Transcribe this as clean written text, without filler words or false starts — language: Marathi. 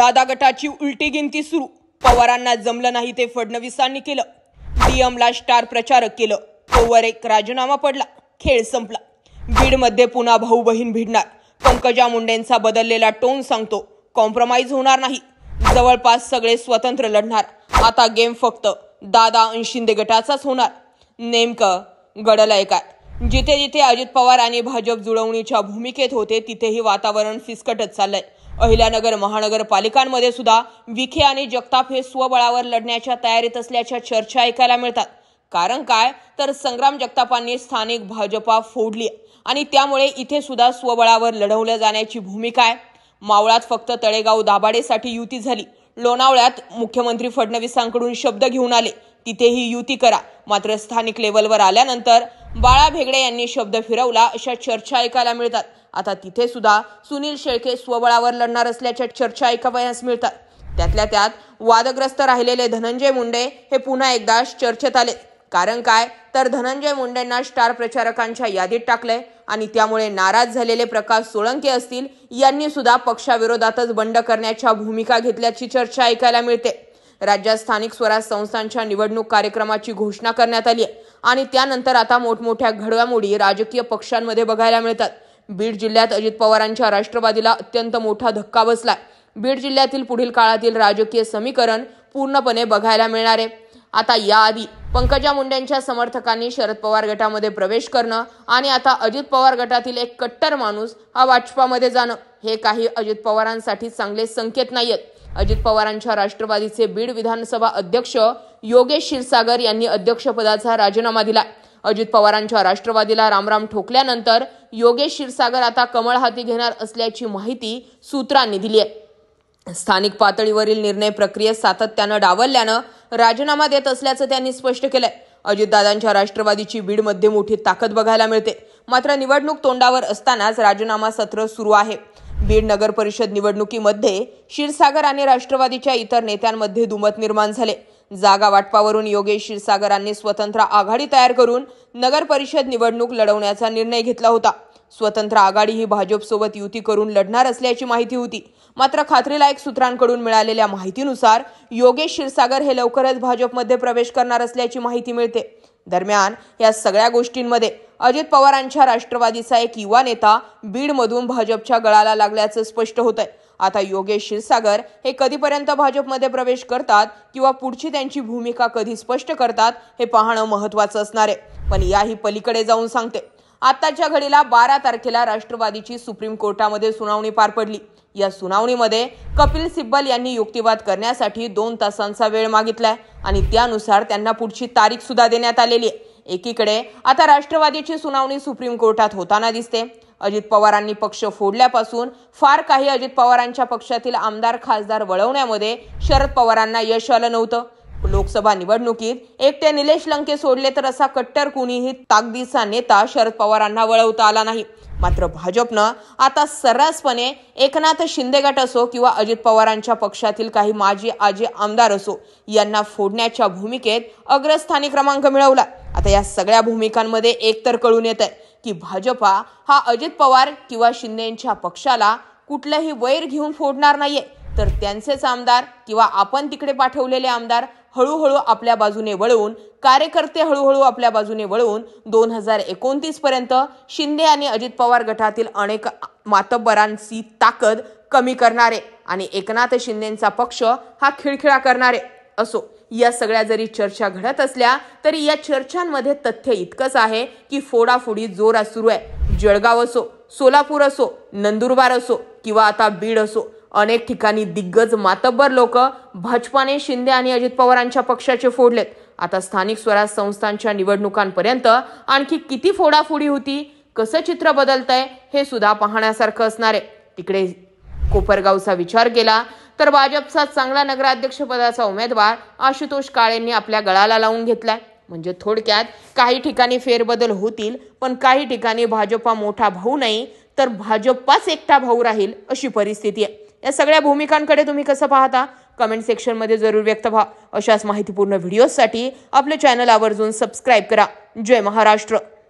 दादा गटाची उलटी गिनती सुरू। पवारांना जमलं नाही ते फडणवीसांनी केलं। डीएमला स्टार प्रचारक केलं। तोवर एक राजीनामा पडला। खेळ संपला। बीडमध्ये पुन्हा भाऊ बहीण भिडणार। पंकजा मुंडेंचा बदललेला टोन सांगतो कॉम्प्रोमाइज होणार नाही। जवळपास सगळे स्वतंत्र लढणार। आता गेम फक्त दादा आणि शिंदे गटाचाच होणार। नेमकं घडलंय काय? जिथे जिथे अजित पवार आणि भाजप जुळवणीच्या भूमिकेत होते तिथेही वातावरण फिसकटत चाललंय। अहिल्यानगर महानगरपालिकांमध्ये सुद्धा विखे आणि जगताप हे स्वबळावर लढण्याच्या तयारीत असल्याच्या चर्चा ऐकायला मिळतात। कारण काय तर संग्राम जगतापांनी स्थानिक भाजपा फोडली आणि त्यामुळे इथे सुद्धा स्वबळावर लढवल्या जाण्याची भूमिका आहे। मावळात फक्त तळेगाव दाभाडेसाठी युती झाली। लोणावळ्यात मुख्यमंत्री फडणवीसांकडून शब्द घेऊन आले तिथेही युती करा, मात्र स्थानिक लेवलवर आल्यानंतर बाळा भेगडे यांनी शब्द फिरवला अशा चर्चा ऐकायला मिळतात। आता तिथे सुद्धा सुनील शेळके स्वबळावर लढणार असल्याच्या चर्चा ऐकावयास मिळतात। त्यातल्या त्यात वादग्रस्त राहिलेले धनंजय मुंडे हे पुन्हा एकदा चर्चेत आले। कारण काय तर धनंजय मुंडेंना स्टार प्रचारकांच्या यादीत टाकलंय आणि त्यामुळे नाराज झालेले प्रकाश सोळंके असतील यांनी सुद्धा पक्षाविरोधातच बंड करण्याच्या भूमिका घेतल्याची चर्चा ऐकायला मिळते। राज्यात स्थानिक स्वराज संस्थांच्या निवडणूक कार्यक्रमाची घोषणा करण्यात आली आहे आणि त्यानंतर आता मोठमोठ्या घडामोडी राजकीय पक्षांमध्ये बघायला मिळतात। बीड जिल्ह्यात अजित पवारांच्या राष्ट्रवादीला अत्यंत मोठा धक्का बसलाय। बीड जिल्ह्यातील पुढील काळातील राजकीय समीकरण पूर्णपणे बघायला मिळणार आहे। आता याआधी पंकजा मुंडेंच्या समर्थकांनी शरद पवार गटामध्ये प्रवेश करणं आणि आता अजित पवार गटातील एक कट्टर माणूस हा भाजपामध्ये जाणं हे काही अजित पवारांसाठी चांगले संकेत नाहीयेत। अजित पवारांच्या राष्ट्रवादीचे बीड विधानसभा अध्यक्ष योगेश क्षीरसागर यांनी अध्यक्षपदाचा राजीनामा दिला। अजित पवारांच्या राष्ट्रवादीला रामराम ठोकल्यानंतर योगेश क्षीरसागर आता कमळ हाती घेणार असल्याची माहिती सूत्रांनी दिली आहे। स्थानिक पातळीवरील निर्णय प्रक्रियेत सातत्यानं डावलल्यानं राजीनामा देत असल्याचं त्यांनी स्पष्ट केलंय। अजितदादांच्या राष्ट्रवादीची बीडमध्ये मोठी ताकद बघायला मिळते, मात्र निवडणूक तोंडावर असतानाच राजीनामा सत्र सुरू आहे। बीड नगर परिषद निवडणुकीमध्ये क्षीरसागर आणि राष्ट्रवादीच्या इतर नेत्यांमध्ये दुमत निर्माण झाले। जागा वाटपावरून योगेश क्षीरसागरांनी स्वतंत्र आघाडी तयार करून नगर परिषद निवडणूक लढवण्याचा निर्णय घेतला होता। स्वतंत्र आघाडी ही भाजपसोबत युती करून लढणार असल्याची माहिती होती, मात्र खात्रीलायक सूत्रांकडून मिळालेल्या माहितीनुसार योगेश क्षीरसागर हे लवकरच भाजपमध्ये प्रवेश करणार असल्याची माहिती मिळते। दरम्यान या सगळ्या गोष्टींमध्ये अजित पवारांच्या राष्ट्रवादीचा एक युवा नेता बीडमधून भाजपच्या गळाला लागल्याचं स्पष्ट होतंय। आता योगेश क्षीरसागर हे कधीपर्यंत भाजपमध्ये प्रवेश करतात किंवा पुढची त्यांची भूमिका कधी स्पष्ट करतात हे पाहणं महत्त्वाचं असणार आहे। पण याही पलीकडे जाऊन सांगते, आताच्या घडीला 12 तारखेला राष्ट्रवादीची सुप्रीम कोर्टामध्ये सुनावणी पार पडली। या सुनावणीमध्ये कपिल सिब्बल यांनी युक्तिवाद करण्यासाठी 2 तासांचा वेळ मागितलाय आणि त्यानुसार त्यांना पुढची तारीख सुद्धा देण्यात आलेली आहे। एकीकडे आता राष्ट्रवादीची सुनावणी सुप्रीम कोर्टात होताना दिसते। अजित पवारांनी पक्ष फोडल्यापासून फार काही अजित पवारांच्या पक्षातील आमदार खासदार वळवण्यामध्ये शरद पवारांना यश आलं नव्हतं। लोकसभा निवडणुकीत एकटे निलेश लंके सोडले तर असा कट्टर कुणीही ताकदीचा नेता शरद पवारांना वळवता आला नाही। मात्र भाजपनं आता सर्रासपणे एकनाथ शिंदे गट असो किंवा अजित पवारांच्या पक्षातील काही माजी आजी आमदार असो यांना फोडण्याच्या भूमिकेत अग्रस्थानी क्रमांक मिळवला। आता या सगळ्या भूमिकांमध्ये एक तर कळून येत आहे की भाजपा हा अजित पवार किंवा शिंदेंच्या पक्षाला कुठलंही वैर घेऊन फोडणार नाहीये, तर त्यांचेच आमदार किंवा आपण तिकडे पाठवलेले आमदार हळूहळू आपल्या बाजूने वळवून, कार्यकर्ते हळूहळू आपल्या बाजूने वळवून 2029 पर्यंत शिंदे आणि अजित पवार गटातील अनेक मातब्बरांची ताकद कमी करणारे आणि एकनाथ शिंदेंचा पक्ष हा खिळखिळा करणारे असो। या सगळ्या जरी चर्चा घडत असल्या तरी या चर्चांमध्ये तथ्य इतकंच आहे की फोडाफोडी जोरात सुरू आहे। जळगाव असो, सोलापूर असो, नंदुरबार असो किंवा आता बीड असो, अनेक ठिकाणी दिग्गज मातब्बर लोक भाजपाने शिंदे आणि अजित पवारांच्या पक्षाचे फोडलेत। आता स्थानिक स्वराज संस्थांच्या निवडणुकांपर्यंत आणखी किती फोडाफोडी होती, कसं चित्र बदलतंय हे सुद्धा पाहण्यासारखं असणार आहे। तिकडे कोपरगावचा विचार केला तर भाजपचा चांगला नगराध्यक्षपदाचा उमेदवार आशुतोष काळेंनी आपल्या गळाला लावून घेतलाय। म्हणजे थोडक्यात काही ठिकाणी फेरबदल होतील, पण काही ठिकाणी भाजपा मोठा भाऊ नाही तर भाजपाच एकटा भाऊ राहील अशी परिस्थिती आहे। या सगळ्या भूमिकांकडे तुम्ही कसं पाहता कमेंट सेक्शनमध्ये जरूर व्यक्त व्हा। अशाच माहितीपूर्ण व्हिडिओसाठी आपले चॅनल आवर्जून सबस्क्राईब करा। जय महाराष्ट्र।